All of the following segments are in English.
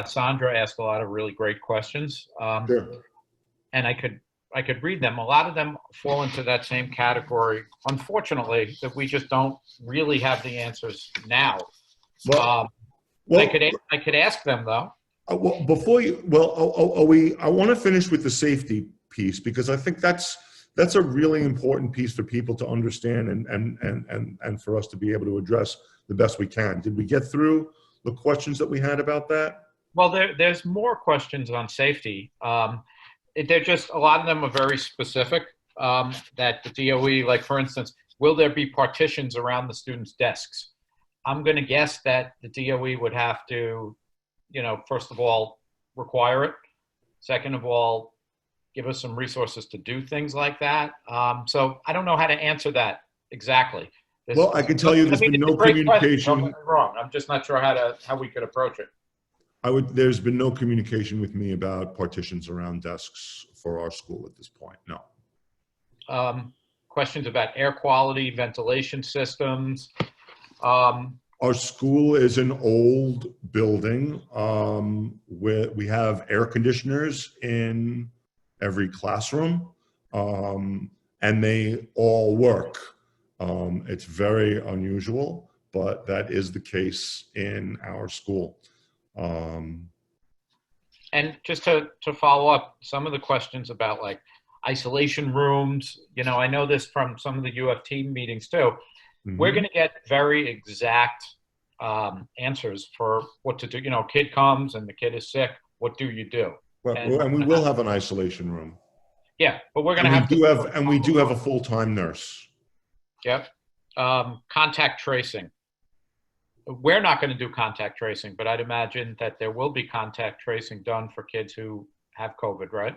Sandra asked a lot of really great questions, Sure. and I could read them. A lot of them fall into that same category, unfortunately, that we just don't really have the answers now. Well, I could ask them though. well, before you, well, I want to finish with the safety piece, because I think that's a really important piece for people to understand and for us to be able to address the best we can. Did we get through the questions that we had about that? Well, there's more questions on safety. They're just, a lot of them are very specific, that the DOE, like for instance, will there be partitions around the students' desks? I'm going to guess that the DOE would have to, first of all, require it. Second of all, give us some resources to do things like that. So I don't know how to answer that exactly. Well, I can tell you there's been no communication. Don't get me wrong. I'm just not sure how we could approach it. There's been no communication with me about partitions around desks for our school at this point. No. Questions about air quality, ventilation systems. Our school is an old building where we have air conditioners in every classroom, and they all work. It's very unusual, but that is the case in our school. And just to follow up, some of the questions about like isolation rooms, I know this from some of the UFT meetings too. Mm-hmm. We're going to get very exact answers for what to do. Kid comes and the kid is sick. What do you do? Well, and we will have an isolation room. Yeah, but we're going to have to. We do have a full-time nurse. Yep. Contact tracing. We're not going to do contact tracing, but I'd imagine that there will be contact tracing done for kids who have COVID, right?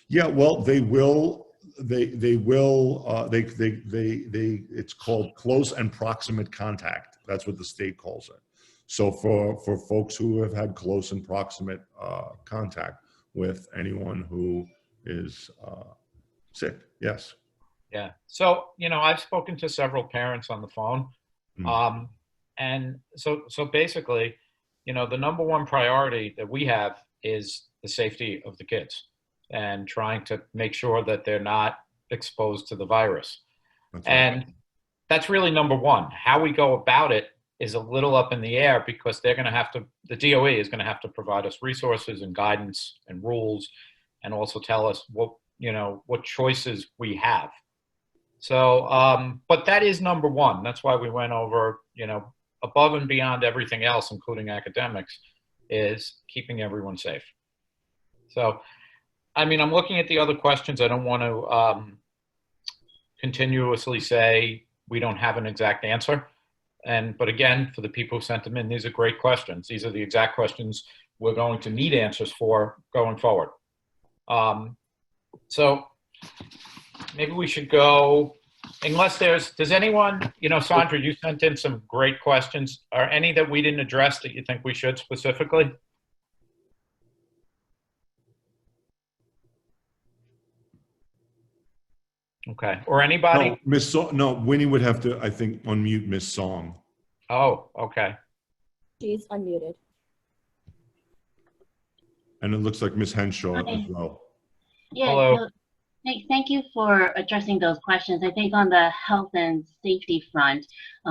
Yeah, well, they will. It's called close and proximate contact. That's what the state calls it. So for folks who have had close and proximate contact with anyone who is sick, yes. Yeah. So, I've spoken to several parents on the phone. Mm-hmm. And so basically, the number one priority that we have is the safety of the kids and trying to make sure that they're not exposed to the virus. That's and right. That's really number one. How we go about it is a little up in the air, because they're going to have to, the DOE is going to have to provide us resources and guidance and rules, and also tell us what choices we have. So, but that is number one. That's why we went over, above and beyond everything else, including academics, is keeping everyone safe. So, I'm looking at the other questions. I don't want to continuously say we don't have an exact answer. But again, for the people who sent them in, these are great questions. These are the exact questions we're going to need answers for going forward. So maybe we should go, unless does anyone, Sandra, you sent in some great questions. Are any that we didn't address that you think we should specifically? Okay. Or anybody? No, Winnie would have to, I think, unmute Miss Song. Oh, okay. She's unmuted. And it looks like Miss Henshaw as well. Yeah. Hello. So, thank you for addressing those questions. I think on the health and safety front,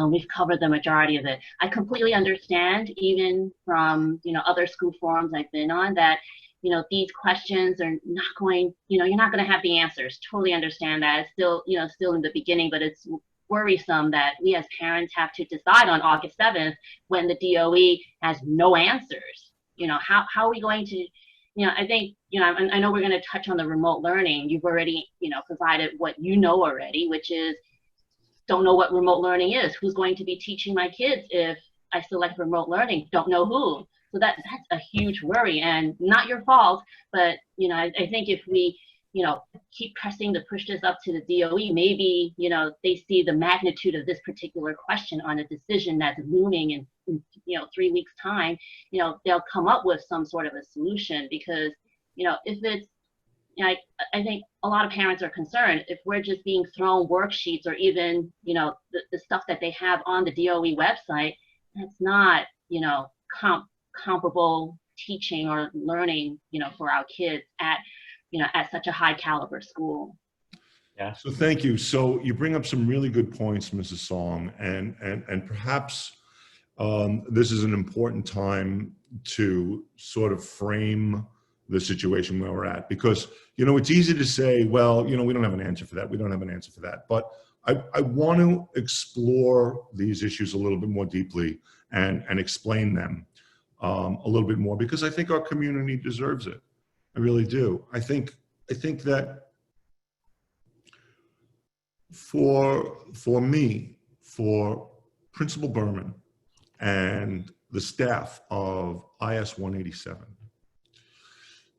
we've covered the majority of it. I completely understand, even from other school forums I've been on, that these questions are not going, you're not going to have the answers. Totally understand that. It's still, still in the beginning, but it's worrisome that we as parents have to decide on August 7th when the DOE has no answers. How are we going to, I think, I know we're going to touch on the remote learning. You've already, provided what already, which is don't know what remote learning is. Who's going to be teaching my kids if I select remote learning? Don't know who. So that's a huge worry, and not your fault, but I think if we keep pressing to push this up to the DOE, maybe they see the magnitude of this particular question on a decision that's looming in 3 weeks time. They'll come up with some sort of a solution, because if it's I think a lot of parents are concerned if we're just being thrown worksheets or even the stuff that they have on the DOE website, that's not comparable teaching or learning, for our kids at, at such a high caliber school. Yeah. So thank you. So you bring up some really good points, Mrs. Song, and perhaps this is an important time to sort of frame the situation where we're at, because, it's easy to say, well, we don't have an answer for that. We don't have an answer for that. But I want to explore these issues a little bit more deeply and explain them a little bit more, because I think our community deserves it. I really do. I think that for me, for Principal Berman and the staff of IS 187,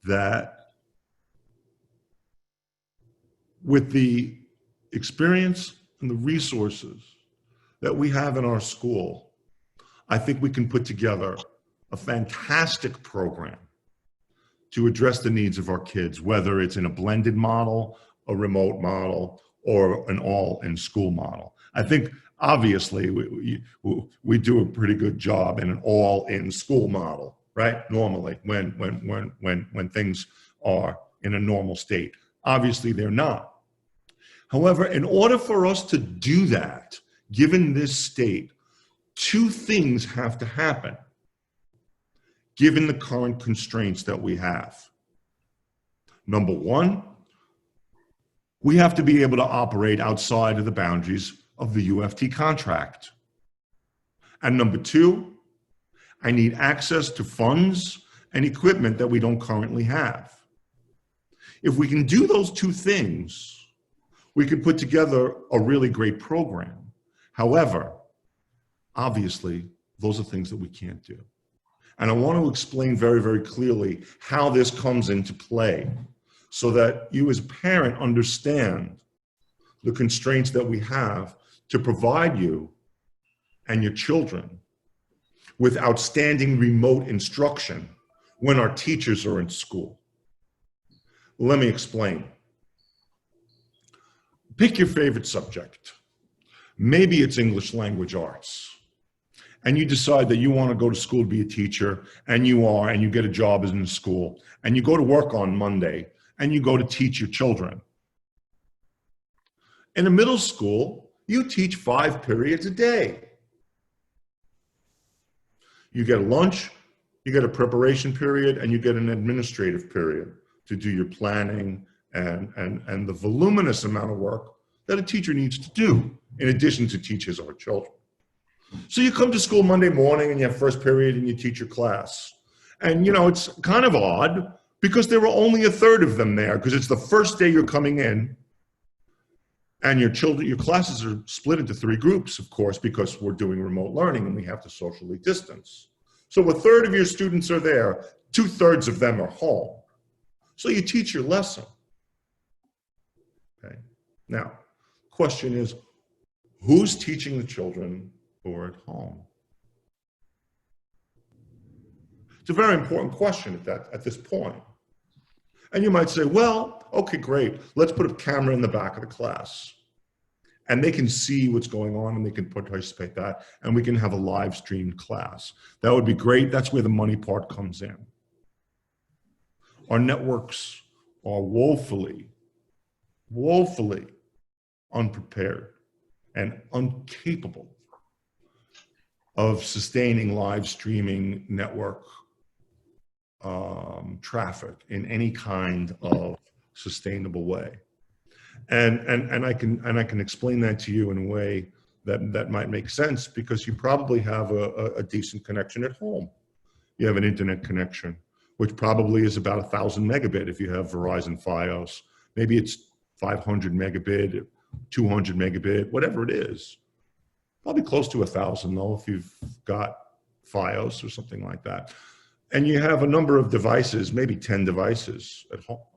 that with the experience and the resources that we have in our school, I think we can put together a fantastic program to address the needs of our kids, whether it's in a blended model, a remote model, or an all-in-school model. I think obviously we do a pretty good job in an all-in-school model, right? Normally, when things are in a normal state. Obviously, they're not. However, in order for us to do that, given this state, two things have to happen, given the current constraints that we have. Number one, we have to be able to operate outside of the boundaries of the UFT contract. And number two, I need access to funds and equipment that we don't currently have. If we can do those two things, we can put together a really great program. However, obviously, those are things that we can't do. And I want to explain very, very clearly how this comes into play so that you as a parent understand the constraints that we have to provide you and your children with outstanding remote instruction when our teachers are in school. Let me explain. Pick your favorite subject. Maybe it's English language arts. And you decide that you want to go to school to be a teacher, and you get a job in a school, and you go to work on Monday, and you go to teach your children. In a middle school, you teach 5 periods a day. You get a lunch, you get a preparation period, and you get an administrative period to do your planning and the voluminous amount of work that a teacher needs to do in addition to teach his or her children. So you come to school Monday morning and you have first period and you teach your class. And it's kind of odd because there were only a third of them there because it's the first day you're coming in, and your classes are split into 3 groups, of course, because we're doing remote learning and we have to socially distance. So a third of your students are there, 2/3 of them are home. So you teach your lesson. Okay. Now, question is, who's teaching the children who are at home? It's a very important question at this point. And you might say, well, okay, great. Let's put a camera in the back of the class. And they can see what's going on and they can participate in that. And we can have a live streamed class. That would be great. That's where the money part comes in. Our networks are woefully unprepared and incapable of sustaining live streaming network traffic in any kind of sustainable way. And I can explain that to you in a way that might make sense, because you probably have a decent connection at home. You have an internet connection, which probably is about 1,000 megabit if you have Verizon Fios. Maybe it's 500 megabit, 200 megabit, whatever it is. Probably close to 1,000 though if you've got Fios or something like that. And you have a number of devices, maybe 10 devices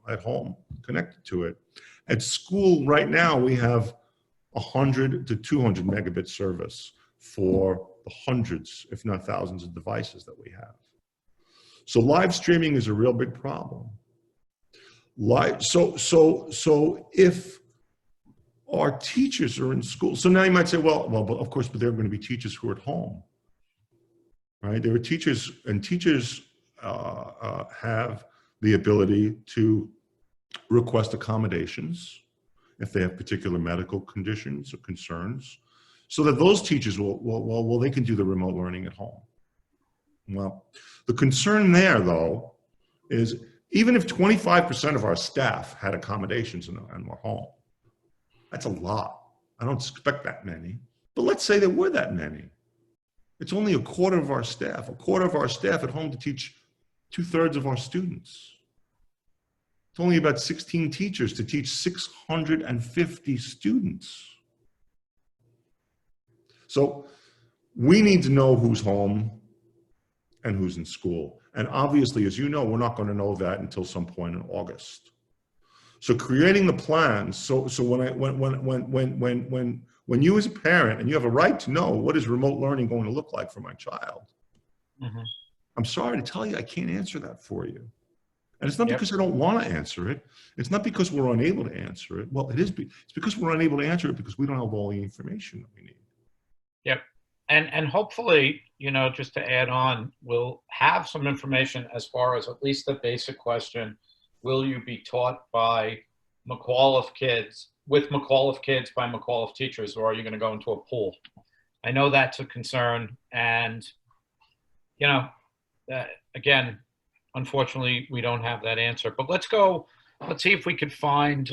at home connected to it. At school right now, we have 100 to 200 megabit service for the hundreds, if not thousands of devices that we have. So live streaming is a real big problem. So if our teachers are in school, so now you might say, well, but of course, but there are going to be teachers who are at home, right? There are teachers, and teachers have the ability to request accommodations if they have particular medical conditions or concerns, so that those teachers they can do the remote learning at home. Well, the concern there, though, is even if 25% of our staff had accommodations and were home, that's a lot. I don't expect that many, but let's say there were that many. It's only a quarter of our staff at home to teach 2/3 of our students. It's only about 16 teachers to teach 650 students. So we need to know who's home and who's in school. And obviously, as you know, we're not going to know that until some point in August. So creating the plans, so when you as a parent, and you have a right to know, what is remote learning going to look like for my child? Mm-hmm. I'm sorry to tell you, I can't answer that for you. And it's not because I don't want to answer it. It's not because we're unable to answer it. Well, it's because we're unable to answer it because we don't have all the information that we need. Yep. And hopefully, you know, just to add on, we'll have some information as far as at least the basic question: will you be taught by McAuliffe kids, with McAuliffe kids by McAuliffe teachers, or are you going to go into a pool? I know that's a concern, and you know, again, unfortunately, we don't have that answer. But let's see if we could find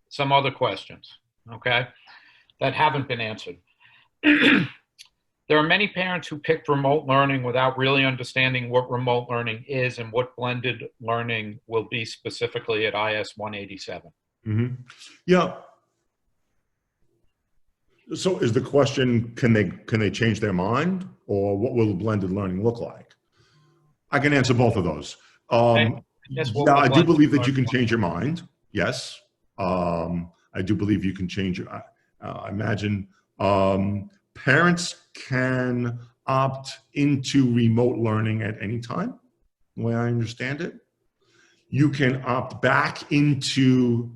some other questions, okay, that haven't been answered. There are many parents who picked remote learning without really understanding what remote learning is and what blended learning will be specifically at IS 187. Mm-hmm. Yeah. So is the question, can they change their mind, or what will blended learning look like? I can answer both of those. Yes, yeah, I do believe that you can change your mind. Yes. I do believe you can change your, I imagine parents can opt into remote learning at any time, the way I understand it. You can opt back into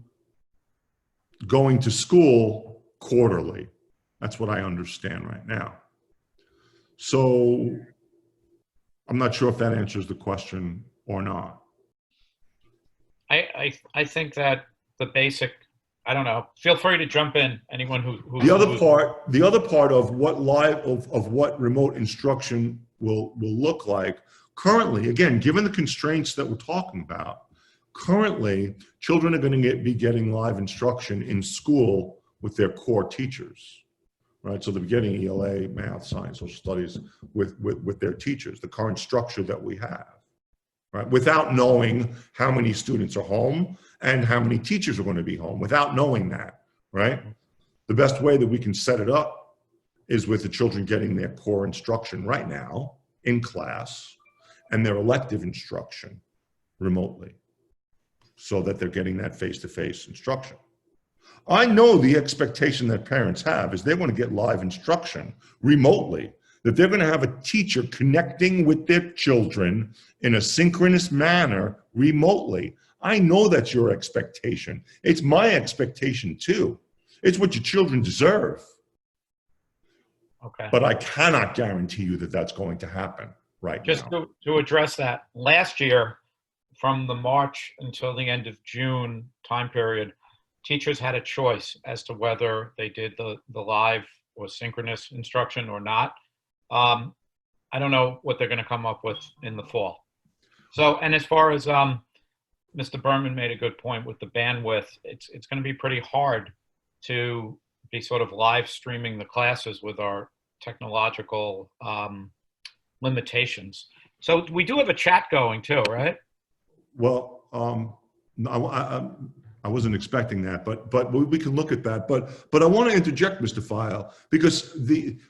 going to school quarterly. That's what I understand right now. So I'm not sure if that answers the question or not. I think that the basic, I don't know, feel free to jump in, anyone who the other part of what remote instruction will look like currently, again, given the constraints that we're talking about, currently children are going to be getting live instruction in school with their core teachers, right? So they're getting ELA, math, science, social studies with their teachers, the current structure that we have, right? Without knowing how many students are home and how many teachers are going to be home, without knowing that, right? The best way that we can set it up is with the children getting their core instruction right now in class and their elective instruction remotely, so that they're getting that face-to-face instruction. I know the expectation that parents have is they want to get live instruction remotely, that they're going to have a teacher connecting with their children in a synchronous manner remotely. I know that's your expectation. It's my expectation too. It's what your children deserve. Okay. But I cannot guarantee you that that's going to happen right now. Just to address that, last year, from the March until the end of June time period, teachers had a choice as to whether they did the live or synchronous instruction or not. I don't know what they're going to come up with in the fall. So, and as far as Mr. Berman made a good point with the bandwidth, it's going to be pretty hard to be sort of live streaming the classes with our technological limitations. So we do have a chat going too, right? Well, I wasn't expecting that, but we can look at that. But I want to interject, Mr. File, because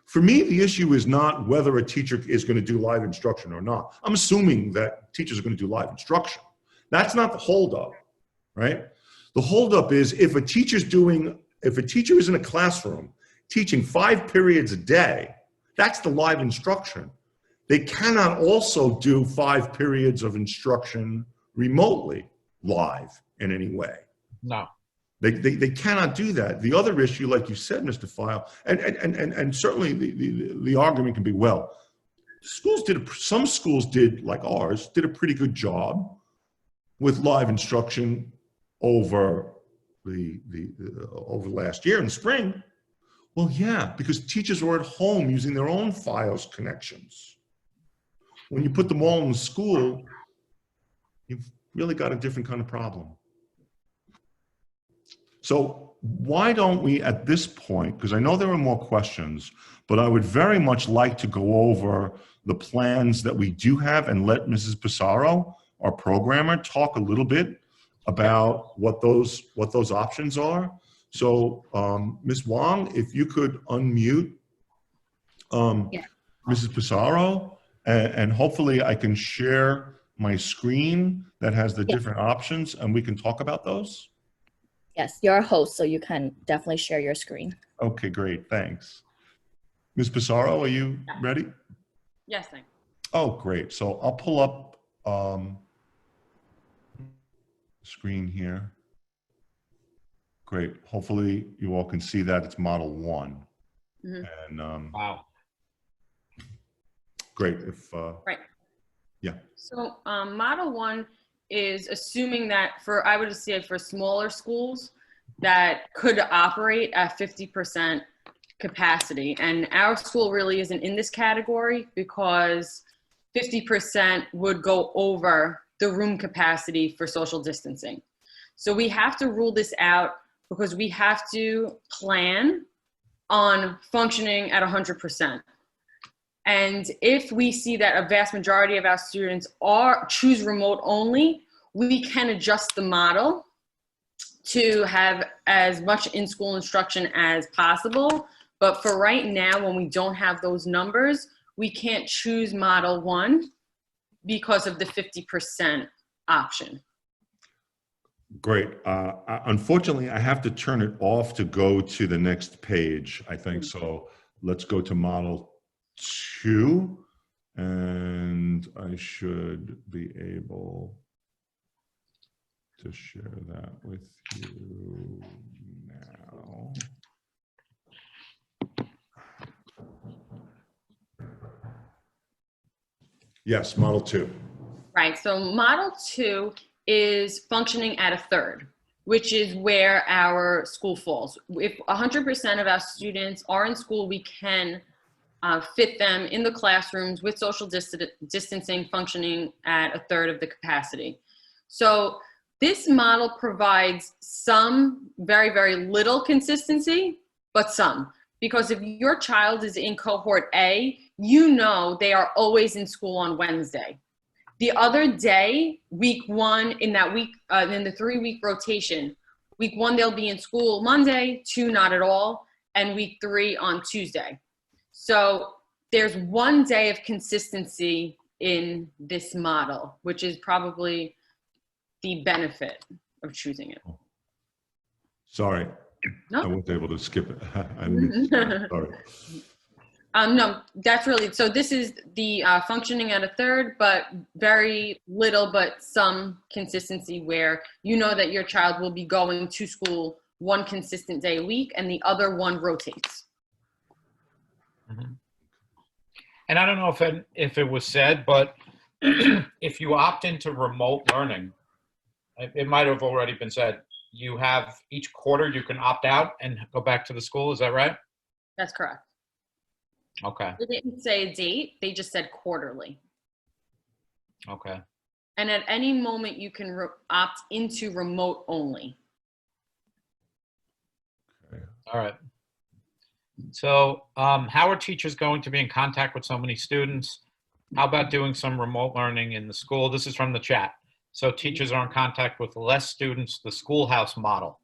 for me, the issue is not whether a teacher is going to do live instruction or not. I'm assuming that teachers are going to do live instruction. That's not the holdup, right? The holdup is if a teacher is in a classroom teaching 5 periods a day, that's the live instruction. They cannot also do 5 periods of instruction remotely, live in any way. No. They cannot do that. The other issue, like you said, Mr. File, and certainly the argument can be, well, some schools did, like ours, did a pretty good job with live instruction over over last year in the spring. Well, yeah, because teachers were at home using their own FiOS connections. When you put them all in the school, you've really got a different kind of problem. So why don't we, at this point, because I know there are more questions, but I would very much like to go over the plans that we do have and let Mrs. Pizarro, our programmer, talk a little bit about what those options are. So Ms. Wong, if you could unmute Mrs. Pizarro, and hopefully I can share my screen that has the different options and we can talk about those. Yes, you're a host, so you can definitely share your screen. Okay, great, thanks. Ms. Pizarro, are you ready? Yes, thanks. Oh, great. So I'll pull up screen here. Great. Hopefully you all can see that it's model 1. Mm-hmm. And Wow. Great. If Right. Yeah. So model 1 is assuming that I would say for smaller schools that could operate at 50% capacity. And our school really isn't in this category because 50% would go over the room capacity for social distancing. So we have to rule this out because we have to plan on functioning at 100%. And if we see that a vast majority of our students choose remote only, we can adjust the model to have as much in-school instruction as possible. But for right now, when we don't have those numbers, we can't choose model 1 because of the 50% option. Great. Unfortunately, I have to turn it off to go to the next page, I think. So let's go to model 2, and I should be able to share that with you now. Yes, model 2. Right, so model 2 is functioning at a third, which is where our school falls. If 100% of our students are in school, we can fit them in the classrooms with social distancing functioning at a third of the capacity. So this model provides some very, very little consistency, but some. Because if your child is in cohort A, you know they are always in school on Wednesday. The other day, week 1, in that week, in the 3-week rotation, week 1, they'll be in school Monday, 2, not at all, and week 3 on Tuesday. So there's 1 day of consistency in this model, which is probably the benefit of choosing it. Sorry, No. I wasn't able to skip it. I missed it. Sorry. No, that's really, so this is the functioning at a third, but very little, but some consistency where you know that your child will be going to school 1 consistent day a week and the other 1 rotates. Mm-hmm. And I don't know if it was said, but if you opt into remote learning, it might have already been said, you have each quarter you can opt out and go back to the school. Is that right? That's correct. Okay. They didn't say a date, they just said quarterly. Okay. And at any moment you can opt into remote only. Okay. All right. So how are teachers going to be in contact with so many students? How about doing some remote learning in the school? This is from the chat. So teachers are in contact with less students, the Schoolhouse Model.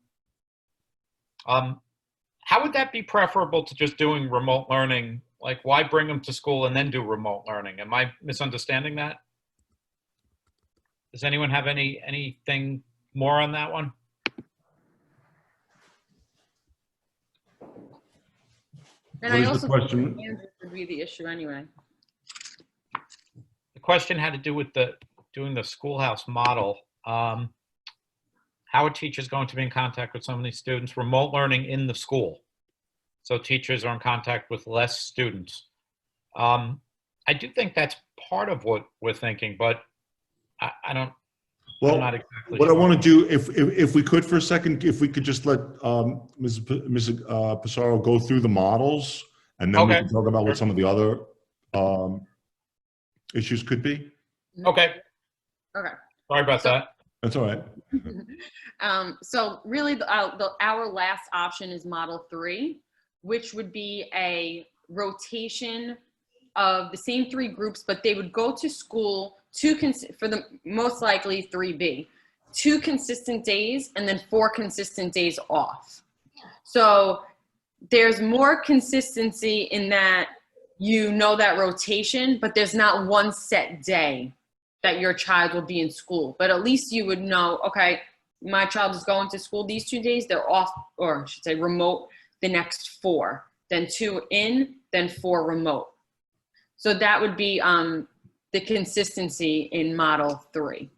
How would that be preferable to just doing remote learning? Like, why bring them to school and then do remote learning? Am I misunderstanding that? Does anyone have anything more on that one? And What I is the also question? think Andrew would be the issue anyway. The question had to do with doing the Schoolhouse Model. How are teachers going to be in contact with so many students? Remote learning in the school. So teachers are in contact with less students. I do think that's part of what we're thinking, but I don't, Well, I'm not exactly what I sure. want to do, if we could for a second, if we could just let Mrs. Pizarro go through the models, and then we Okay. can talk about what Sure. some of the other issues could be. Okay. Okay. Sorry about So- that. That's all right. So really, our last option is Model 3, which would be a rotation of the same 3 groups, but they would go to school for the most likely 3B, 2 consistent days and then 4 consistent days off. So there's more consistency in that that rotation, but there's not one set day that your child will be in school. But at least you would know, okay, my child is going to school these 2 days, they're off, or I should say remote, the next 4, then 2 in, then 4 remote. So that would be the consistency in Model 3.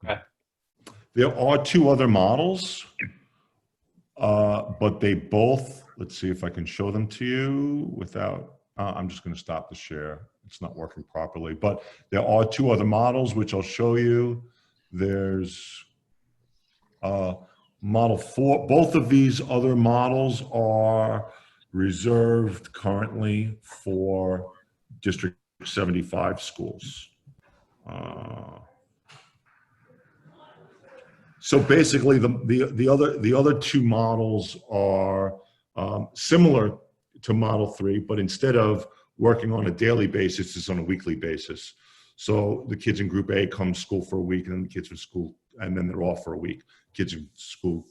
Okay. There are 2 other models, but they both, let's see if I can show them to you without, I'm just going to stop the share. It's not working properly, but there are 2 other models, which I'll show you. There's Model 4. Both of these other models are reserved currently for District 75 schools. So basically, the other 2 models are similar to Model 3, but instead of working on a daily basis, it's on a weekly basis. So the kids in Group A come to school for a week, and then the kids in school, and then they're off for a week. Kids in school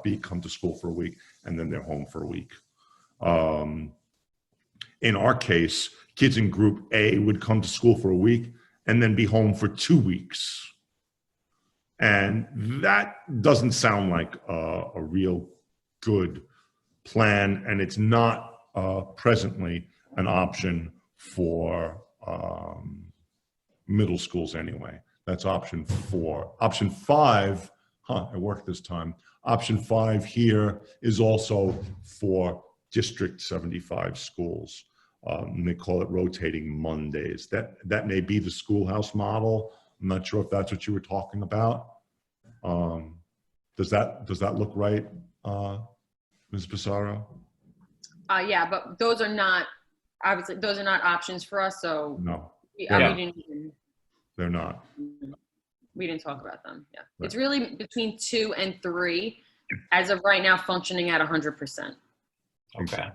B come to school for a week, and then they're home for a week. In our case, kids in Group A would come to school for a week and then be home for 2 weeks. And that doesn't sound like a real good plan, and it's not presently an option for middle schools anyway. That's option 4. Option 5, it worked this time. Option 5 here is also for District 75 schools. And they call it rotating Mondays. That may be the Schoolhouse Model. I'm not sure if that's what you were talking about. Does that look right, Ms. Pizarro? Yeah, but those are not, obviously, those are not options for us, so No, we they're not. didn't talk about them. Yeah, Right. It's really between 2 and 3, as of right now, functioning at 100%. Okay.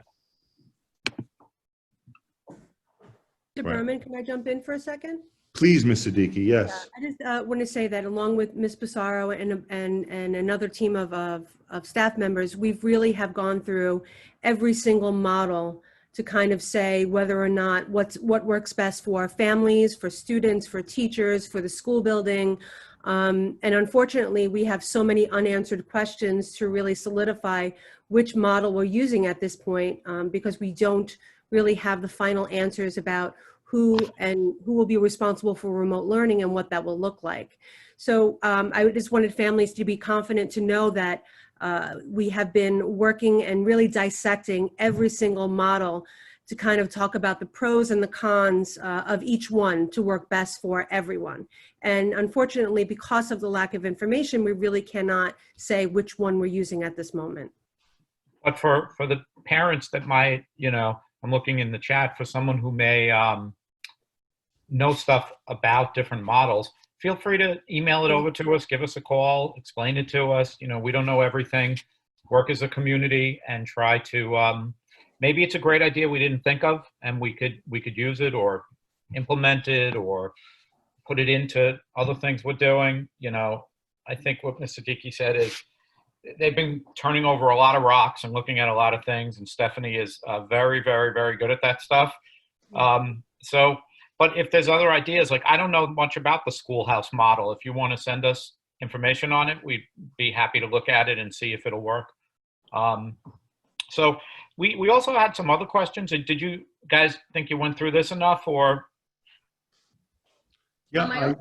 Mr. Berman, can I jump in for a second? Please, Ms. Siddiqui, yes. I just want to say that along with Ms. Pizarro and another team of staff members, we've really have gone through every single model to kind of say whether or not what works best for families, for students, for teachers, for the school building. And unfortunately, we have so many unanswered questions to really solidify which model we're using at this point, because we don't really have the final answers about who will be responsible for remote learning and what that will look like. So I just wanted families to be confident to know that we have been working and really dissecting every single model to kind of talk about the pros and the cons of each one to work best for everyone. And unfortunately, because of the lack of information, we really cannot say which one we're using at this moment. But for the parents that might, I'm looking in the chat, for someone who may know stuff about different models, feel free to email it over to us, give us a call, explain it to us. We don't know everything. Work as a community and try to, maybe it's a great idea we didn't think of and we could use it or implement it or put it into other things we're doing. I think what Ms. Siddiqui said is they've been turning over a lot of rocks and looking at a lot of things, and Stephanie is very, very, very good at that stuff. But if there's other ideas, like I don't know much about the Schoolhouse Model. If you want to send us information on it, we'd be happy to look at it and see if it'll work. So we also had some other questions. And did you guys think you went through this enough, or? Yeah,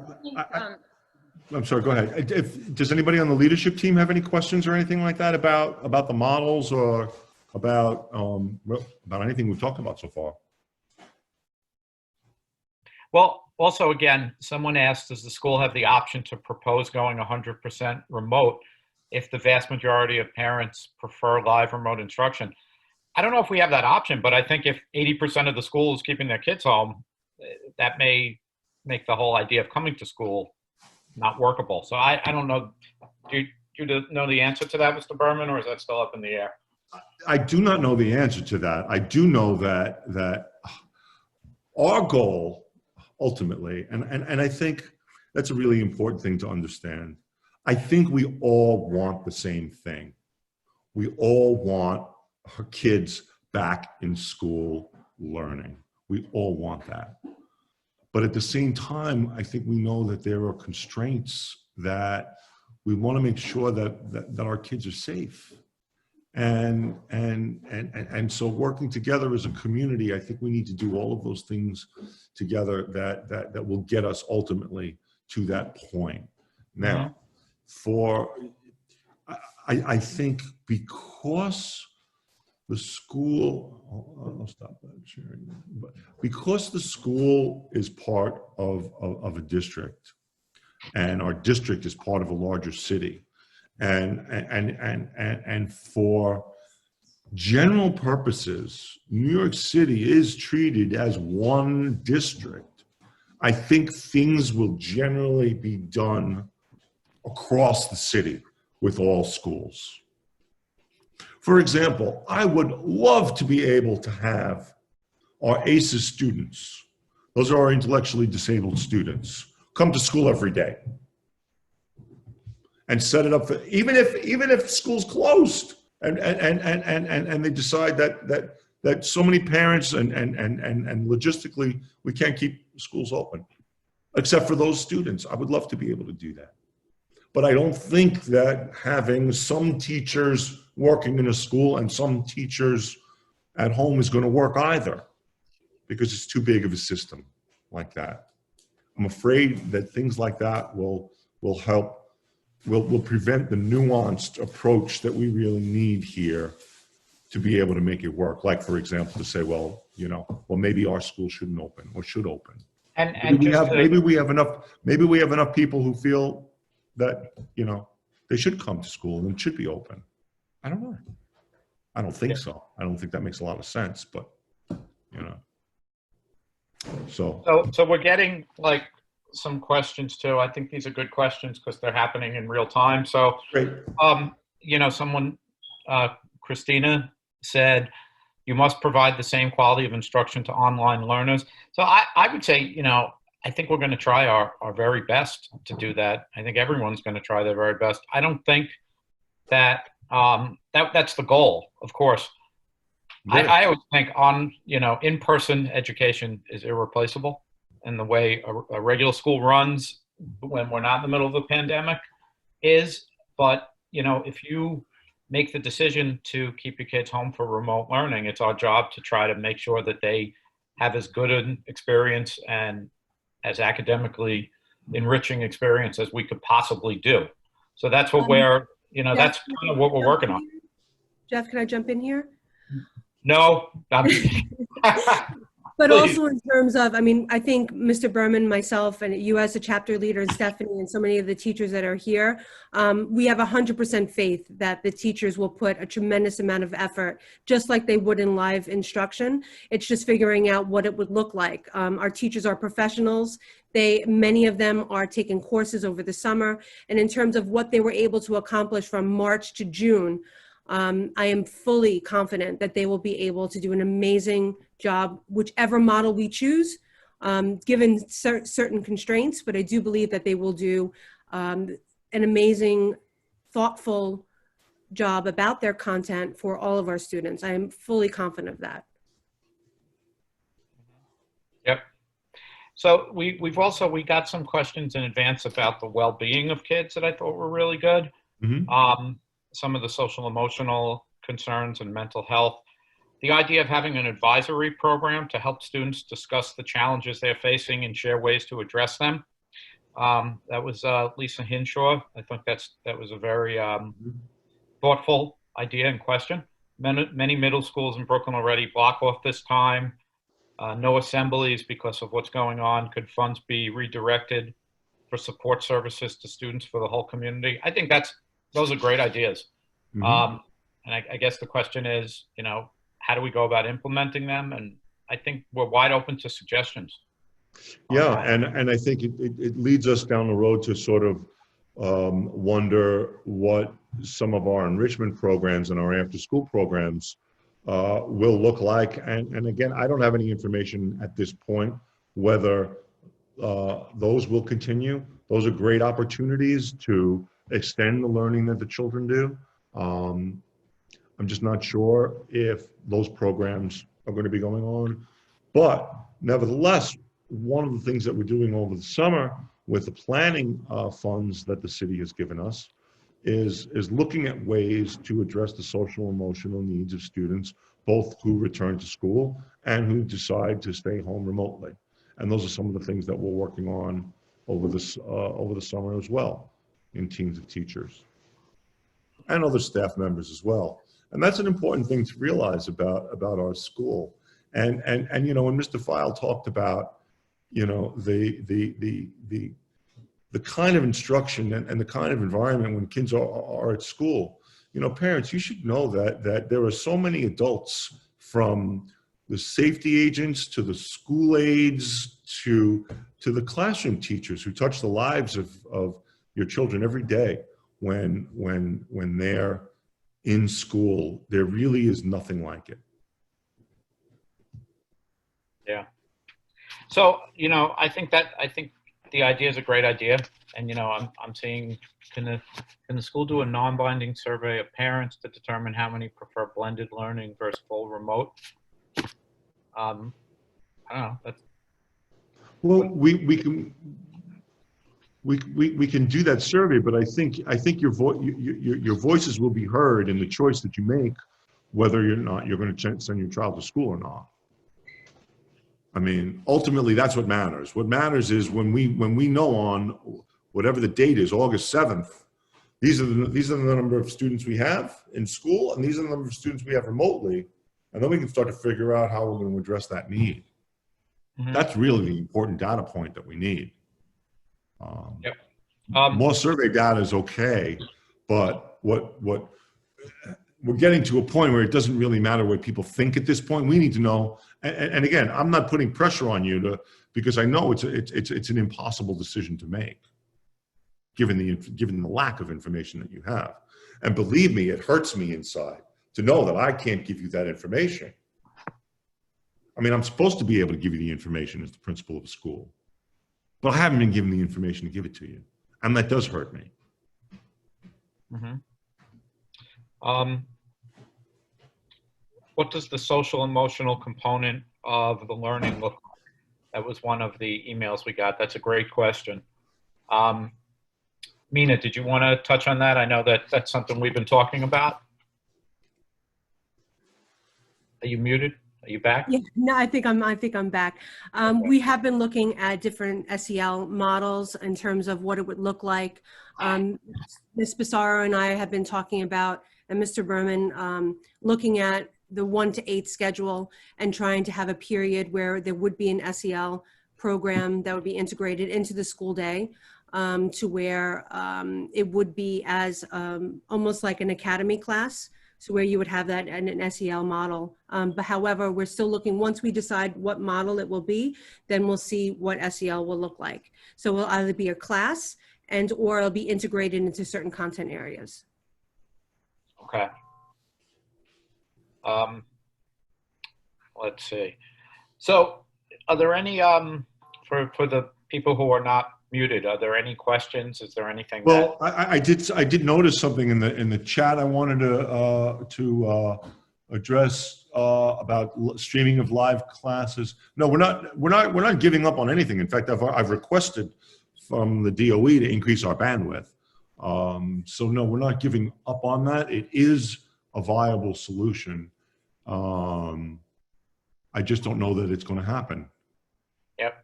I'm sorry, go ahead. Does anybody on the leadership team have any questions or anything like that about the models or about well, about anything we've talked about so far. Well, also, again, someone asked, does the school have the option to propose going 100% remote if the vast majority of parents prefer live remote instruction? I don't know if we have that option, but I think if 80% of the school is keeping their kids home, that may make the whole idea of coming to school not workable. So I don't know. Do you know the answer to that, Mr. Berman, or is that still up in the air? I do not know the answer to that. I do know that our goal ultimately, and I think that's a really important thing to understand. I think we all want the same thing. We all want our kids back in school learning. We all want that. But at the same time, I think we know that there are constraints that we want to make sure that our kids are safe. And so working together as a community, I think we need to do all of those things together that will get us ultimately to that point. Now, I think because the school, I'll stop that sharing, but because the school is part of a district, and our district is part of a larger city, and for general purposes, New York City is treated as one district. I think things will generally be done across the city with all schools. For example, I would love to be able to have our ACES students, those are our intellectually disabled students, come to school every day and set it up for, even if school's closed and they decide that so many parents and logistically we can't keep schools open, except for those students. I would love to be able to do that. But I don't think that having some teachers working in a school and some teachers at home is going to work either, because it's too big of a system like that. I'm afraid that things like that will prevent the nuanced approach that we really need here to be able to make it work. Like, for example, to say, well, maybe our school shouldn't open or should open. Maybe we have enough people who feel that, they should come to school and it should be open. I don't know. I don't think so. I don't think that makes a lot of sense, but, So we're getting like some questions too. I think these are good questions because they're happening in real time. So, great. Someone, Christina said, you must provide the same quality of instruction to online learners. So I would say, I think we're going to try our very best to do that. I think everyone's going to try their very best. I don't think that that's the goal, of course. Right. I always think in-person education is irreplaceable in the way a regular school runs when we're not in the middle of a pandemic is. But, if you make the decision to keep your kids home for remote learning, it's our job to try to make sure that they have as good an experience and as academically enriching experience as we could possibly do. So that's what that's kind of what we're working on. Jeff, can I jump in here? No. But also in terms of, I think Mr. Berman, myself, and you as a chapter leader, and Stephanie, and so many of the teachers that are here, we have 100% faith that the teachers will put a tremendous amount of effort, just like they would in live instruction. It's just figuring out what it would look like. Our teachers are professionals. Many of them are taking courses over the summer. And in terms of what they were able to accomplish from March to June, I am fully confident that they will be able to do an amazing job, whichever model we choose, given certain constraints, but I do believe that they will do an amazing, thoughtful job about their content for all of our students. I am fully confident of that. Yep. So we got some questions in advance about the well-being of kids that I thought were really good. Mm-hmm. Some of the social emotional concerns and mental health. The idea of having an advisory program to help students discuss the challenges they're facing and share ways to address them. That was Lisa Hinshaw. I think that was a very thoughtful idea and question. many middle schools in Brooklyn already block off this time. No assemblies because of what's going on. Could funds be redirected for support services to students for the whole community? I think those are great ideas. Mhm. And I guess the question is, how do we go about implementing them? And I think we're wide open to suggestions. Yeah, and I think it leads us down the road to sort of wonder what some of our enrichment programs and our after-school programs will look like. And again, I don't have any information at this point whether those will continue. Those are great opportunities to extend the learning that the children do. I'm just not sure if those programs are going to be going on. But nevertheless, one of the things that we're doing over the summer with the planning funds that the city has given us is looking at ways to address the social emotional needs of students, both who return to school and who decide to stay home remotely. And those are some of the things that we're working on over the summer as well, in teams of teachers and other staff members as well. And that's an important thing to realize about our school. And when Mr. File talked about the kind of instruction and the kind of environment when kids are at school, parents, you should know that there are so many adults, from the safety agents to the school aides to the classroom teachers, who touch the lives of your children every day when they're in school. There really is nothing like it. Yeah. So, I think the idea is a great idea. And, I'm seeing, can the school do a non-binding survey of parents to determine how many prefer blended learning versus full remote? I don't know. Well, we can do that survey, but I think your voices will be heard in the choice that you make, whether you're going to send your child to school or not. I mean, ultimately, that's what matters. What matters is when we know on whatever the date is, August 7th, these are the number of students we have in school, and these are the number of students we have remotely, and then we can start to figure out how we're going to address that need. Mm-hmm. That's really the important data point that we need. Yep. More survey data is okay, but what we're getting to a point where it doesn't really matter what people think at this point. We need to know, and again, I'm not putting pressure on you because I know it's an impossible decision to make, given the lack of information that you have. And believe me, it hurts me inside to know that I can't give you that information. I mean, I'm supposed to be able to give you the information as the principal of a school, but I haven't been given the information to give it to you, and that does hurt me. Mm-hmm. What does the social emotional component of the learning look like? That was one of the emails we got. That's a great question. Mina, did you want to touch on that? I know that's something we've been talking about. Are you muted? Are you back? Yeah, no, I think I'm back. Okay. We have been looking at different SEL models in terms of what it would look like. Ms. Pizarro and I have been talking about, and Mr. Berman, looking at the 1 to 8 schedule and trying to have a period where there would be an SEL program that would be integrated into the school day, to where it would be as almost like an academy class. So where you would have that in an SEL model. But however, we're still looking, once we decide what model it will be, then we'll see what SEL will look like. So it'll either be a class or it'll be integrated into certain content areas. Okay. Let's see. So are there any, for the people who are not muted, are there any questions? Is there anything? Well, I did notice something in the chat I wanted to address about streaming of live classes. No, we're not giving up on anything. In fact, I've requested from the DOE to increase our bandwidth. So no, we're not giving up on that. It is a viable solution. I just don't know that it's going to happen. Yep.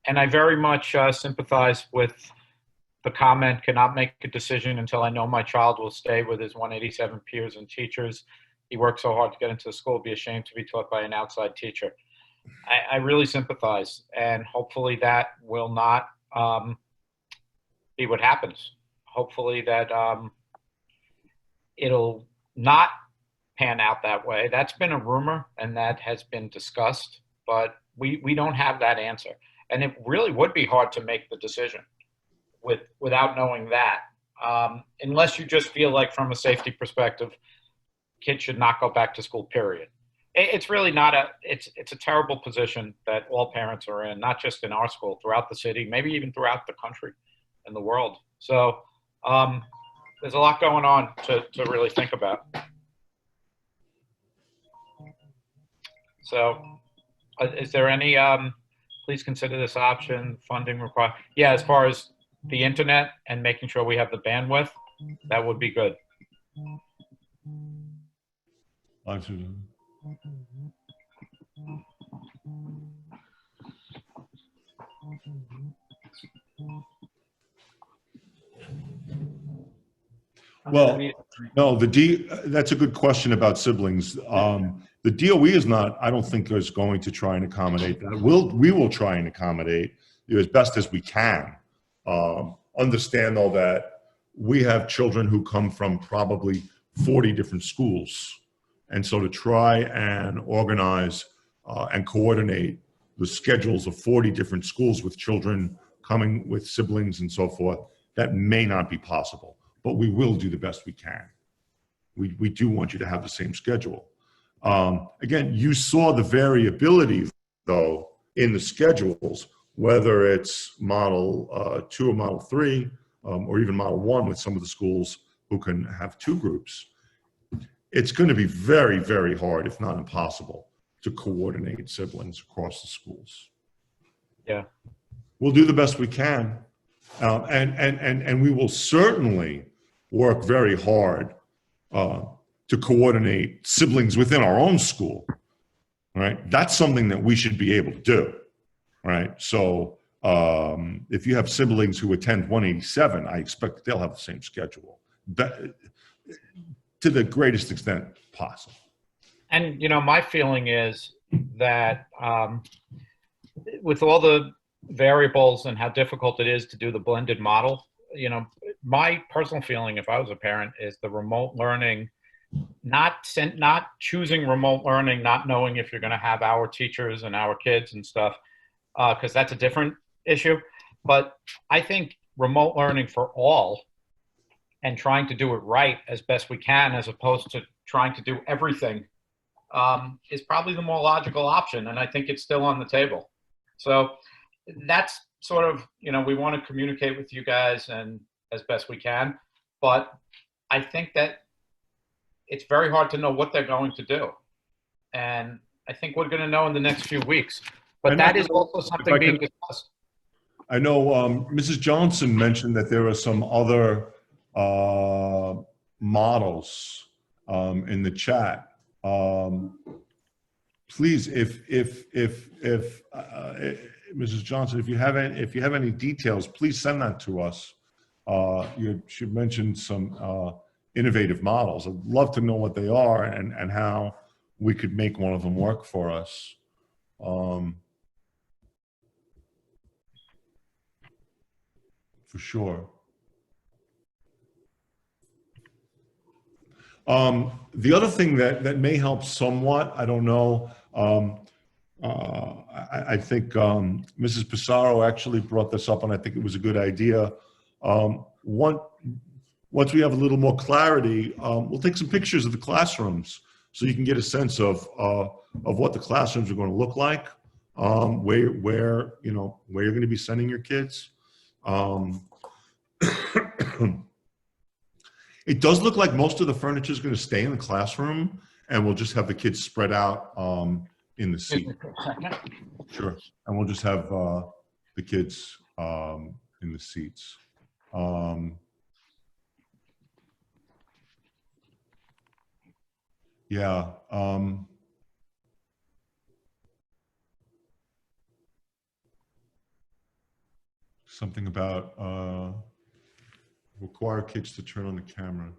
And I very much sympathize with the comment, cannot make a decision until I know my child will stay with his 187 peers and teachers. he worked so hard to get into the school, be ashamed to be taught by an outside teacher. I really sympathize, and hopefully that will not be what happens. Hopefully that it'll not pan out that way. That's been a rumor, and that has been discussed, but we don't have that answer. And it really would be hard to make the decision without knowing that, unless you just feel like from a safety perspective, kids should not go back to school, period. It's really not it's a terrible position that all parents are in, not just in our school, throughout the city, maybe even throughout the country and the world. So there's a lot going on to really think about. So is there any, please consider this option, funding required? Yeah, as far as the internet and making sure we have the bandwidth, that would be good. Well, no, that's a good question about siblings. The DOE is not, I don't think, is going to try and accommodate that. We will try and accommodate you as best as we can. Understand, though, that we have children who come from probably 40 different schools. And so to try and organize and coordinate the schedules of 40 different schools with children coming with siblings and so forth, that may not be possible. But we will do the best we can. We do want you to have the same schedule. Again, you saw the variability, though, in the schedules, whether it's Model 2 or Model 3, or even Model 1 with some of the schools who can have 2 groups. It's going to be very, very hard, if not impossible, to coordinate siblings across the schools. Yeah. We'll do the best we can. And we will certainly work very hard to coordinate siblings within our own school, right? That's something that we should be able to do, right? So if you have siblings who attend 187, I expect they'll have the same schedule, to the greatest extent possible. And, you know, my feeling is that with all the variables and how difficult it is to do the blended model, you know, my personal feeling, if I was a parent, is the remote learning, not choosing remote learning, not knowing if you're going to have our teachers and our kids and stuff, because that's a different issue. But I think remote learning for all and trying to do it right as best we can, as opposed to trying to do everything, is probably the more logical option. And I think it's still on the table. So that's sort of, you know, we want to communicate with you guys and as best we can, but I think that it's very hard to know what they're going to do. And I think we're going to know in the next few weeks, but that is also something being discussed. I know Mrs. Johnson mentioned that there are some other models in the chat. Please, if Mrs. Johnson, if you have any details, please send that to us. She mentioned some innovative models. I'd love to know what they are and how we could make one of them work for us. For sure. The other thing that may help somewhat, I don't know, I think Mrs. Pizarro actually brought this up, and I think it was a good idea. Once we have a little more clarity, we'll take some pictures of the classrooms so you can get a sense of what the classrooms are going to look like, where you're going to be sending your kids. It does look like most of the furniture is going to stay in the classroom, and we'll just have the kids spread out in the seat. Sure, and we'll just have the kids in the seats. Yeah. Something about require kids to turn on the camera.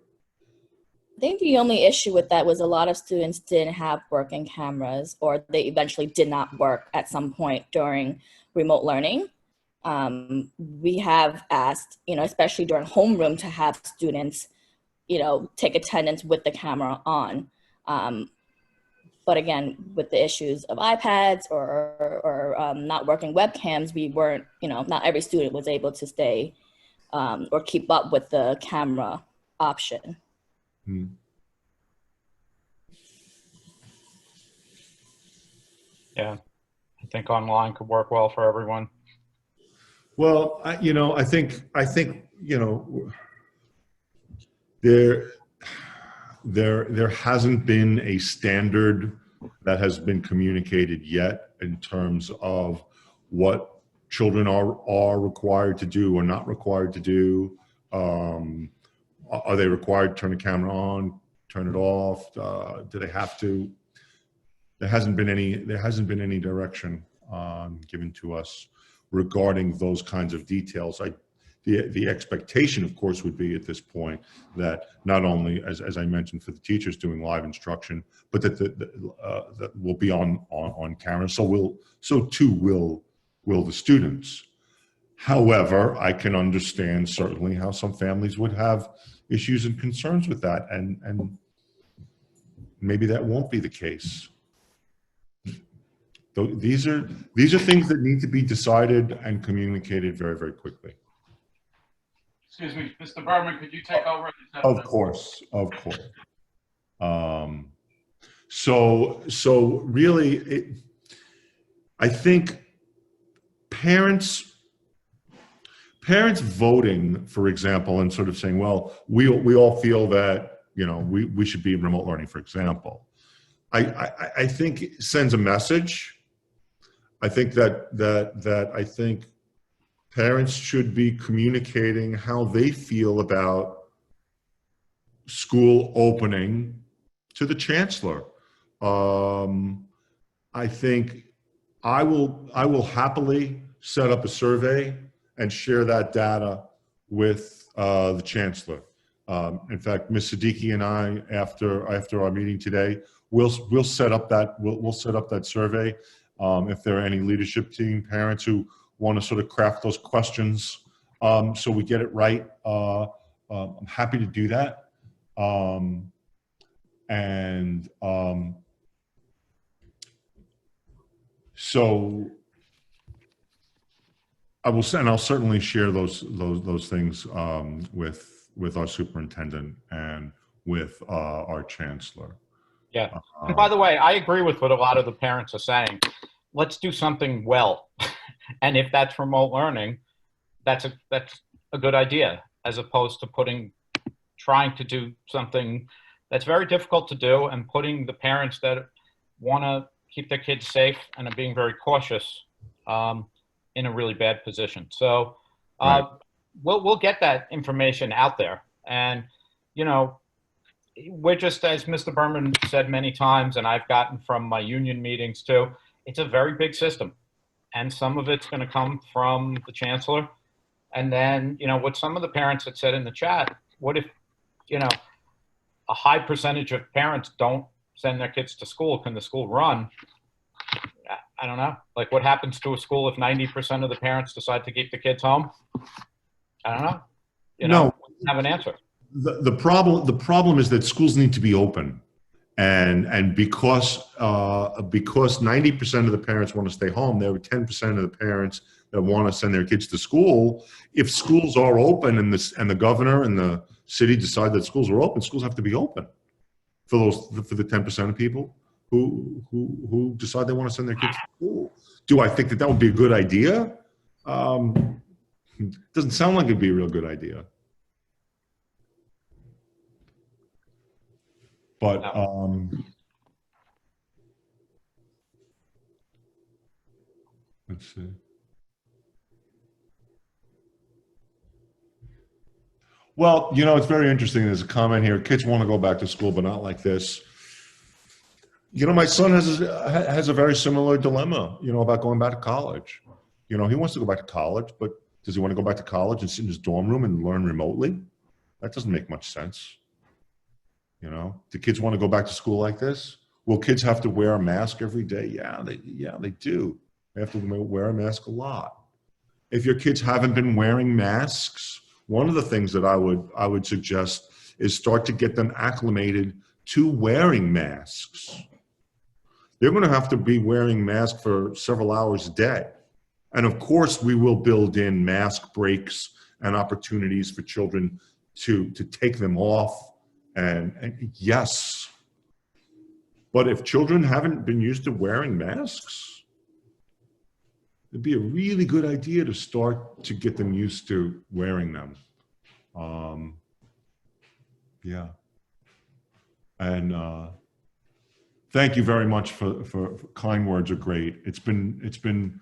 I think the only issue with that was a lot of students didn't have working cameras, or they eventually did not work at some point during remote learning. We have asked, especially during homeroom, to have students, take attendance with the camera on. But again, with the issues of iPads or not working webcams, we weren't, not every student was able to stay or keep up with the camera option. Yeah, I think online could work well for everyone. Well, I think there hasn't been a standard that has been communicated yet in terms of what children are required to do or not required to do. Are they required to turn the camera on, turn it off? Do they have to? There hasn't been any direction given to us regarding those kinds of details. The expectation, of course, would be at this point that not only, as I mentioned, for the teachers doing live instruction, but that will be on camera. So too will the students. However, I can understand certainly how some families would have issues and concerns with that, and maybe that won't be the case. These are things that need to be decided and communicated very, very quickly. Excuse me, Mr. Berman, could you take over? Of course. So really, I think parents voting, for example, and sort of saying, well, we all feel that, we should be in remote learning, for example. I think it sends a message. I think I think parents should be communicating how they feel about school opening to the chancellor. I think I will happily set up a survey and share that data with the chancellor. In fact, Ms. Siddiqui and I, after our meeting today, we'll set up that survey. If there are any leadership team parents who want to sort of craft those questions so we get it right, I'm happy to do that. So I'll certainly share those things with our superintendent and with our chancellor. Yeah. And by the way, I agree with what a lot of the parents are saying. Let's do something well. And if that's remote learning, that's a good idea, as opposed to trying to do something that's very difficult to do and putting the parents that want to keep their kids safe and are being very cautious in a really bad position. So Right. we'll get that information out there. And, we're just, as Mr. Berman said many times, and I've gotten from my union meetings too, it's a very big system. And some of it's going to come from the chancellor. And then, what some of the parents had said in the chat, what if, a high percentage of parents don't send their kids to school? Can the school run? I don't know. Like, what happens to a school if 90% of the parents decide to keep the kids home? I don't know. No. Have an answer. The problem is that schools need to be open, and because 90% of the parents want to stay home, there are 10% of the parents that want to send their kids to school. If schools are open and the governor and the city decide that schools are open, schools have to be open for the 10% of people who decide they want to send their kids to school. Do I think that would be a good idea? Doesn't sound like it'd be a real good idea. But let's see. Well, it's very interesting. There's a comment here. Kids want to go back to school, but not like this. My son has a very similar dilemma, about going back to college. He wants to go back to college, but does he want to go back to college and sit in his dorm room and learn remotely? That doesn't make much sense. You know, do kids want to go back to school like this? Will kids have to wear a mask every day? Yeah, they do. They have to wear a mask a lot. If your kids haven't been wearing masks, one of the things that I would suggest is start to get them acclimated to wearing masks. They're going to have to be wearing masks for several hours a day. And of course, we will build in mask breaks and opportunities for children to take them off. And yes, but if children haven't been used to wearing masks, it'd be a really good idea to start to get them used to wearing them. Yeah. And thank you very much for kind words are great. It's been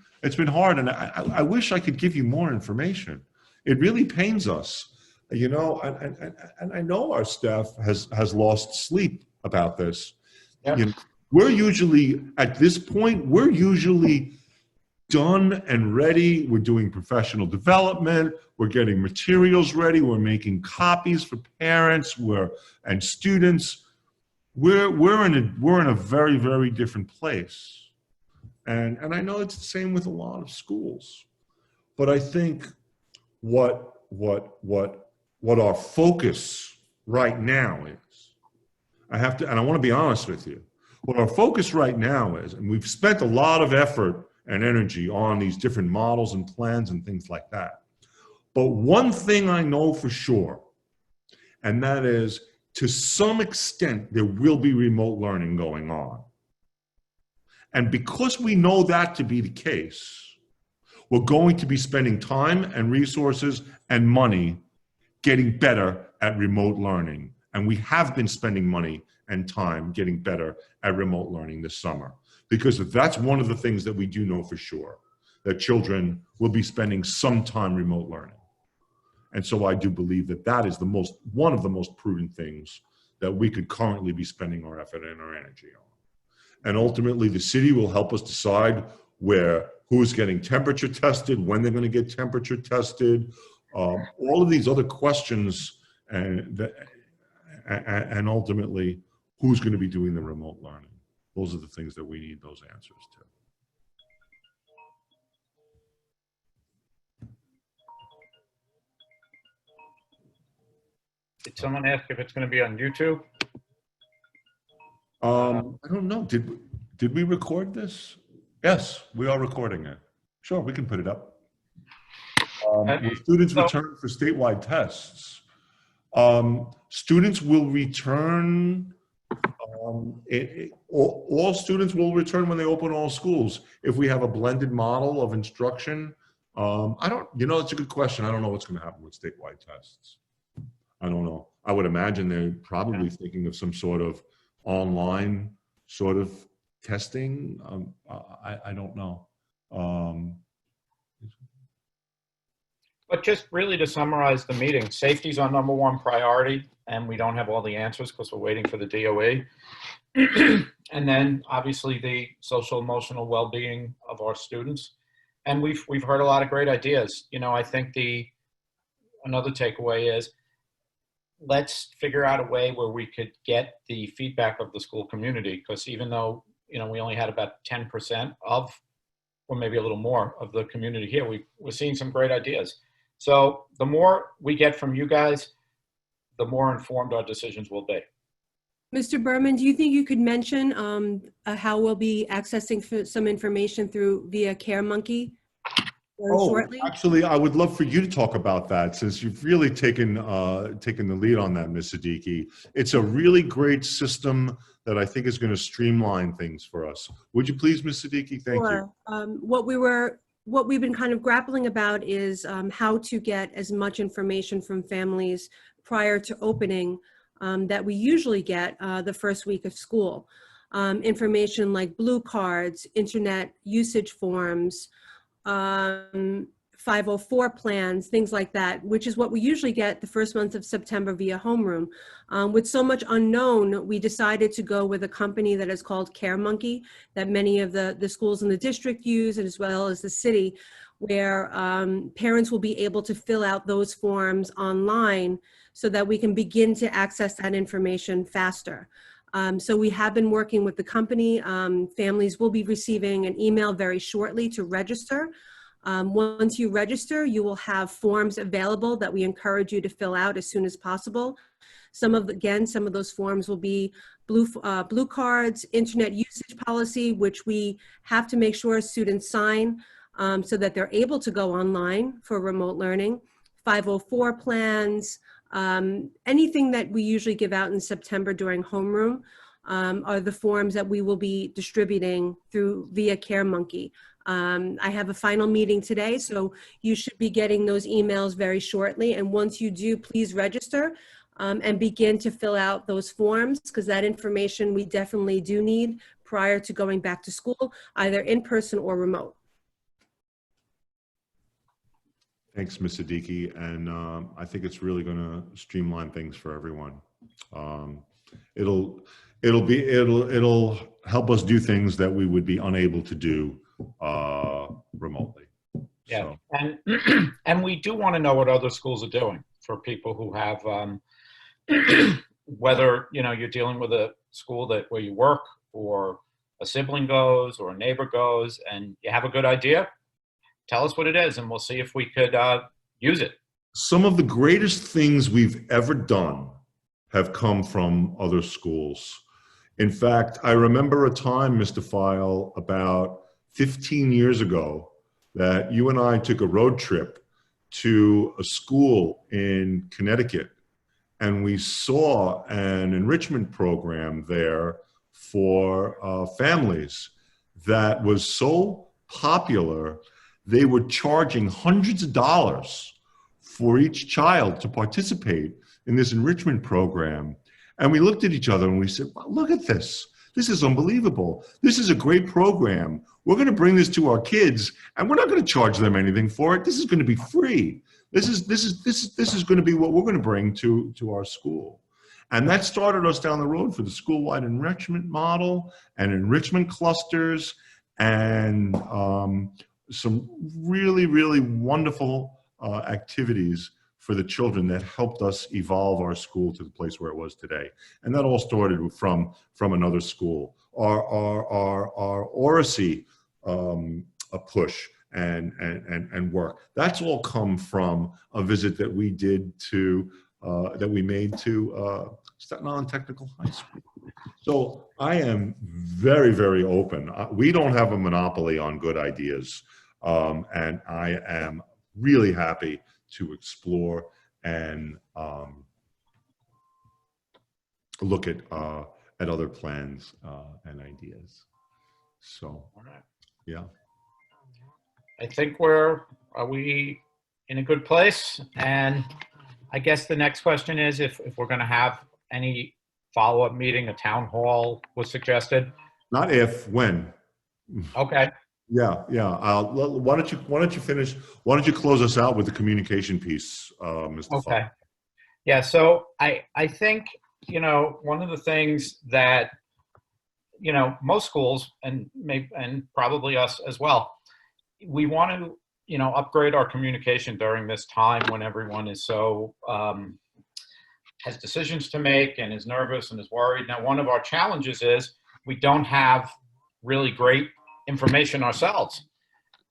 hard, and I wish I could give you more information. It really pains us, you know, and I know our staff has lost sleep about this. Yep. You know, we're usually at this point, we're usually done and ready. We're doing professional development. We're getting materials ready. We're making copies for parents and students. We're in a very, very different place. And I know it's the same with a lot of schools. But I think what our focus right now is, and I want to be honest with you, what our focus right now is, and we've spent a lot of effort and energy on these different models and plans and things like that. But one thing I know for sure, and that is, to some extent, there will be remote learning going on. And because we know that to be the case, we're going to be spending time and resources and money getting better at remote learning. And we have been spending money and time getting better at remote learning this summer. Because that's one of the things that we do know for sure, that children will be spending some time remote learning. And so I do believe that that is one of the most prudent things that we could currently be spending our effort and our energy on. And ultimately, the city will help us decide who's getting temperature tested, when they're going to get temperature tested, all of these other questions, and ultimately, who's going to be doing the remote learning. Those are the things that we need those answers to. Did someone ask if it's going to be on YouTube? I don't know. Did we record this? Yes, we are recording it. Sure, we can put it up. When students return for statewide tests, students will return. All students will return when they open all schools. If we have a blended model of instruction, it's a good question. I don't know what's going to happen with statewide tests. I don't know. I would imagine they're probably thinking of some sort of online sort of testing. I don't know. But just really to summarize the meeting, safety is our #1 priority, and we don't have all the answers because we're waiting for the DOE. And then obviously the social emotional well-being of our students. And we've heard a lot of great ideas. You know, I think another takeaway is, let's figure out a way where we could get the feedback of the school community, because even though, you know, we only had about 10% of, or maybe a little more of the community here, we're seeing some great ideas. So the more we get from you guys, the more informed our decisions will be. Mr. Berman, do you think you could mention how we'll be accessing some information via CareMonkey shortly? Actually, I would love for you to talk about that, since you've really taken the lead on that, Ms. Siddiqui. It's a really great system that I think is going to streamline things for us. Would you please, Ms. Siddiqui? Thank you. What we've been kind of grappling about is how to get as much information from families prior to opening that we usually get the first week of school. Information like blue cards, internet usage forms, 504 plans, things like that, which is what we usually get the first month of September via homeroom. With so much unknown, we decided to go with a company that is called CareMonkey, that many of the schools in the district use, and as well as the city, where parents will be able to fill out those forms online so that we can begin to access that information faster. So we have been working with the company. Families will be receiving an email very shortly to register. Once you register, you will have forms available that we encourage you to fill out as soon as possible. Some of those forms will be blue cards, internet usage policy, which we have to make sure students sign so that they're able to go online for remote learning, 504 plans, anything that we usually give out in September during homeroom are the forms that we will be distributing via CareMonkey. I have a final meeting today, so you should be getting those emails very shortly. And once you do, please register and begin to fill out those forms, because that information we definitely do need prior to going back to school, either in person or remote. Thanks, Ms. Siddiqui, and I think it's really going to streamline things for everyone. It'll help us do things that we would be unable to do remotely. Yeah, So. and we do want to know what other schools are doing for people who have, whether you're dealing with a school where you work, or a sibling goes, or a neighbor goes, and you have a good idea. Tell us what it is, and we'll see if we could use it. Some of the greatest things we've ever done have come from other schools. In fact, I remember a time, Mr. File, about 15 years ago, that you and I took a road trip to a school in Connecticut, and we saw an enrichment program there for families that was so popular. They were charging hundreds of dollars for each child to participate in this enrichment program. And we looked at each other and we said, well, look at this. This is unbelievable. This is a great program. We're going to bring this to our kids, and we're not going to charge them anything for it. This is going to be free. This is going to be what we're going to bring to our school. And that started us down the road for the school-wide enrichment model and enrichment clusters, and some really, really wonderful activities for the children that helped us evolve our school to the place where it was today. And that all started from another school. Our Oracy push and work, that's all come from a visit that we did that we made to Staten Island Technical High School. So I am very, very open. We don't have a monopoly on good ideas. And I am really happy to explore and look at other plans and ideas. So, all right. Yeah. I think are we in a good place? And I guess the next question is if we're going to have any follow-up meeting, a town hall was suggested. Not if, when. Okay. Yeah. Why don't you finish? Why don't you close us out with the communication piece, Mr. Okay. Falk? Yeah. So I think one of the things that most schools and probably us as well, we want to upgrade our communication during this time when everyone is so has decisions to make and is nervous and is worried. Now, one of our challenges is we don't have really great information ourselves.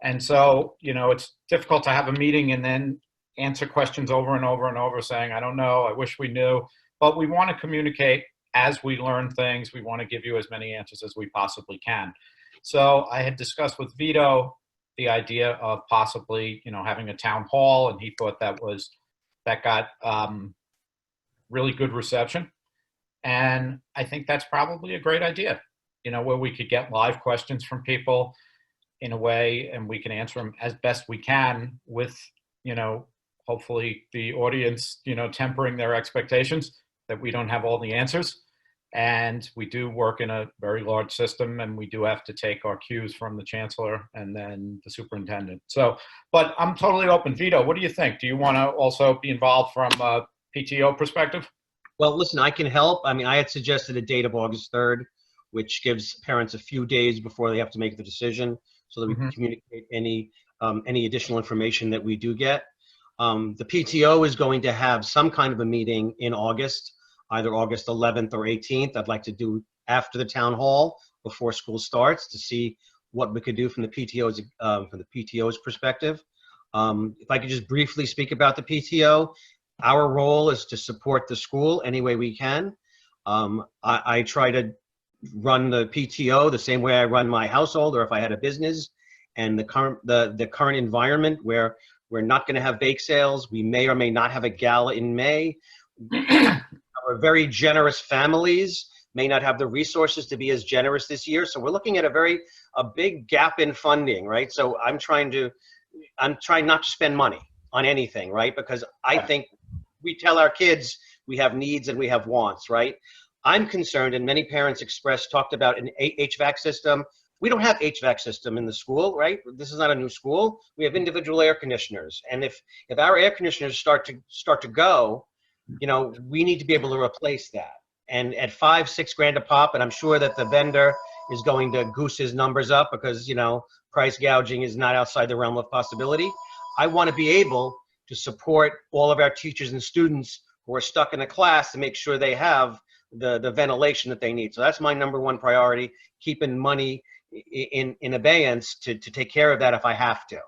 And so, it's difficult to have a meeting and then answer questions over and over and over saying, I don't know, I wish we knew. But we want to communicate as we learn things. We want to give you as many answers as we possibly can. So I had discussed with Vito the idea of possibly, having a town hall, and he thought that got really good reception. And I think that's probably a great idea, where we could get live questions from people in a way, and we can answer them as best we can with, hopefully the audience, tempering their expectations that we don't have all the answers. And we do work in a very large system, and we do have to take our cues from the chancellor and then the superintendent. So, but I'm totally open. Vito, what do you think? Do you want to also be involved from a PTO perspective? Well, listen, I can help. I mean, I had suggested a date of August 3rd, which gives parents a few days before they have to make the decision, so that we can communicate any additional information that we do get. The PTO is going to have some kind of a meeting in August, either August 11th or 18th. I'd like to do after the town hall, before school starts, to see what we could do from the PTO's perspective. If I could just briefly speak about the PTO, our role is to support the school any way we can. I try to run the PTO the same way I run my household, or if I had a business. And the current environment where we're not going to have bake sales, we may or may not have a gala in May. Our very generous families may not have the resources to be as generous this year. So we're looking at a big gap in funding, right? So I'm trying not to spend money on anything, right? Because I think we tell our kids we have needs and we have wants, right? I'm concerned, and many parents talked about an HVAC system. We don't have HVAC system in the school, right? This is not a new school. We have individual air conditioners. And if our air conditioners start to go, you know, we need to be able to replace that. And at $5-6 grand a pop, and I'm sure that the vendor is going to goose his numbers up because, you know, price gouging is not outside the realm of possibility. I want to be able to support all of our teachers and students who are stuck in a class to make sure they have the ventilation that they need. So that's my number one priority, keeping money in abeyance to take care of that if I have to.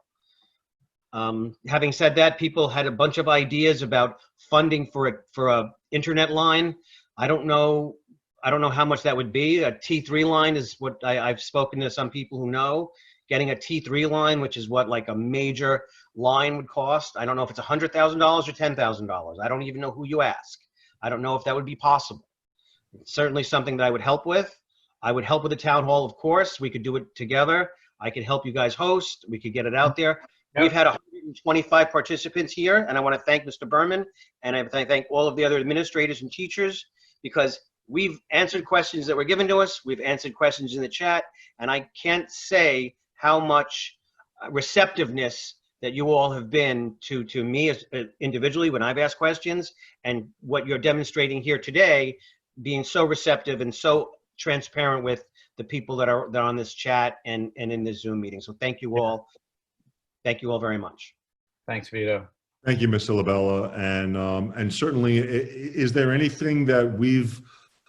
Having said that, people had a bunch of ideas about funding for a internet line. I don't know how much that would be. A T3 line is what I've spoken to some people who know. Getting a T3 line, which is what like a major line would cost. I don't know if it's $100,000 or $10,000. I don't even know who you ask. I don't know if that would be possible. It's certainly something that I would help with. I would help with the town hall, of course. We could do it together. I could help you guys host. We could get it out there. Yep. We've had 125 participants here, and I want to thank Mr. Berman, and I thank all of the other administrators and teachers, because we've answered questions that were given to us. We've answered questions in the chat, and I can't say how much receptiveness that you all have been to me as individually when I've asked questions, and what you're demonstrating here today, being so receptive and so transparent with the people that are on this chat and in this Zoom meeting. So thank you all. Thank you all very much. Thanks, Vito. Thank you, Mr. Labella. And certainly, is there anything that we've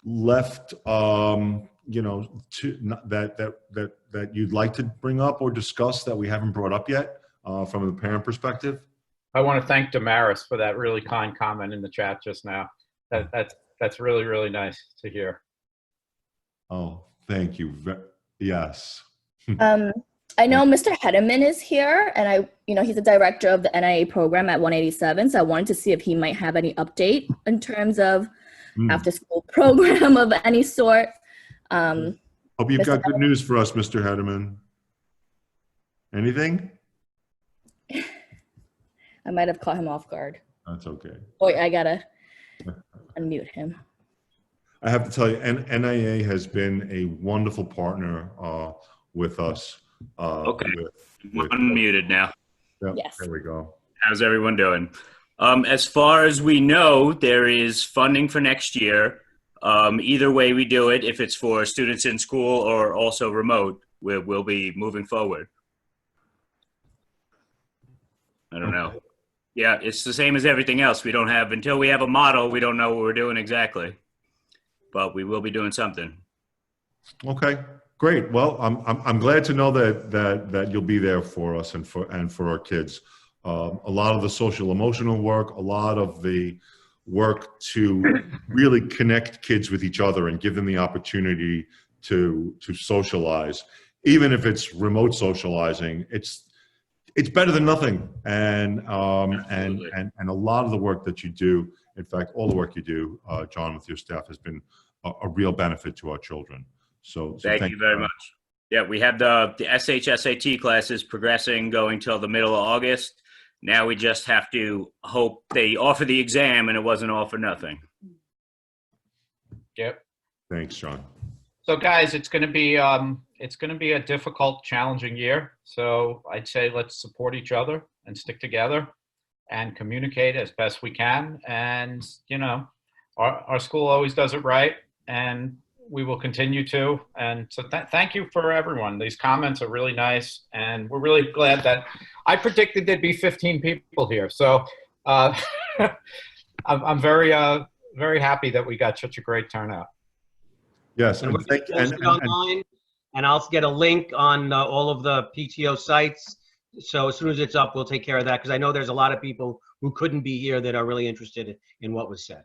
left, you know, that you'd like to bring up or discuss that we haven't brought up yet from the parent perspective? I want to thank Damaris for that really kind comment in the chat just now. That's really, really nice to hear. Oh, thank you. Yes. I know Mr. Hederman is here, and he's the director of the NIA program at 187. So I wanted to see if he might have any update in terms of after-school program of any sort. Hope you've got good news for us, Mr. Hederman. Anything? I might have caught him off guard. That's okay. Oh, I gotta unmute him. I have to tell you, NIA has been a wonderful partner with us. Okay, unmuted now. Yep, yes. There we go. How's everyone doing? As far as we know, there is funding for next year. Either way we do it, if it's for students in school or also remote, we'll be moving forward. I don't know. Yeah, it's the same as everything else. We don't have, until we have a model, we don't know what we're doing exactly. But we will be doing something. Okay, great. Well, I'm glad to know that you'll be there for us and for our kids. A lot of the social emotional work, a lot of the work to really connect kids with each other and give them the opportunity to socialize, even if it's remote socializing. It's better than nothing. And a lot of the work that you do, in fact, all the work you do, John, with your staff, has been a real benefit to our children. So thank you very much. Yeah, we have the SHSAT classes progressing, going till the middle of August. Now we just have to hope they offer the exam and it wasn't all for nothing. Yep. Thanks, John. So guys, it's going to be a difficult, challenging year. So I'd say let's support each other and stick together and communicate as best we can. And, you know, our school always does it right, and we will continue to. And so thank you for everyone. These comments are really nice, and we're really glad that I predicted there'd be 15 people here. So I'm very happy that we got such a great turnout. Yes, And and we're going to post it online, and I'll get a link on all of the PTO sites. So as soon as it's up, we'll take care of that, because I know there's a lot of people who couldn't be here that are really interested in what was said.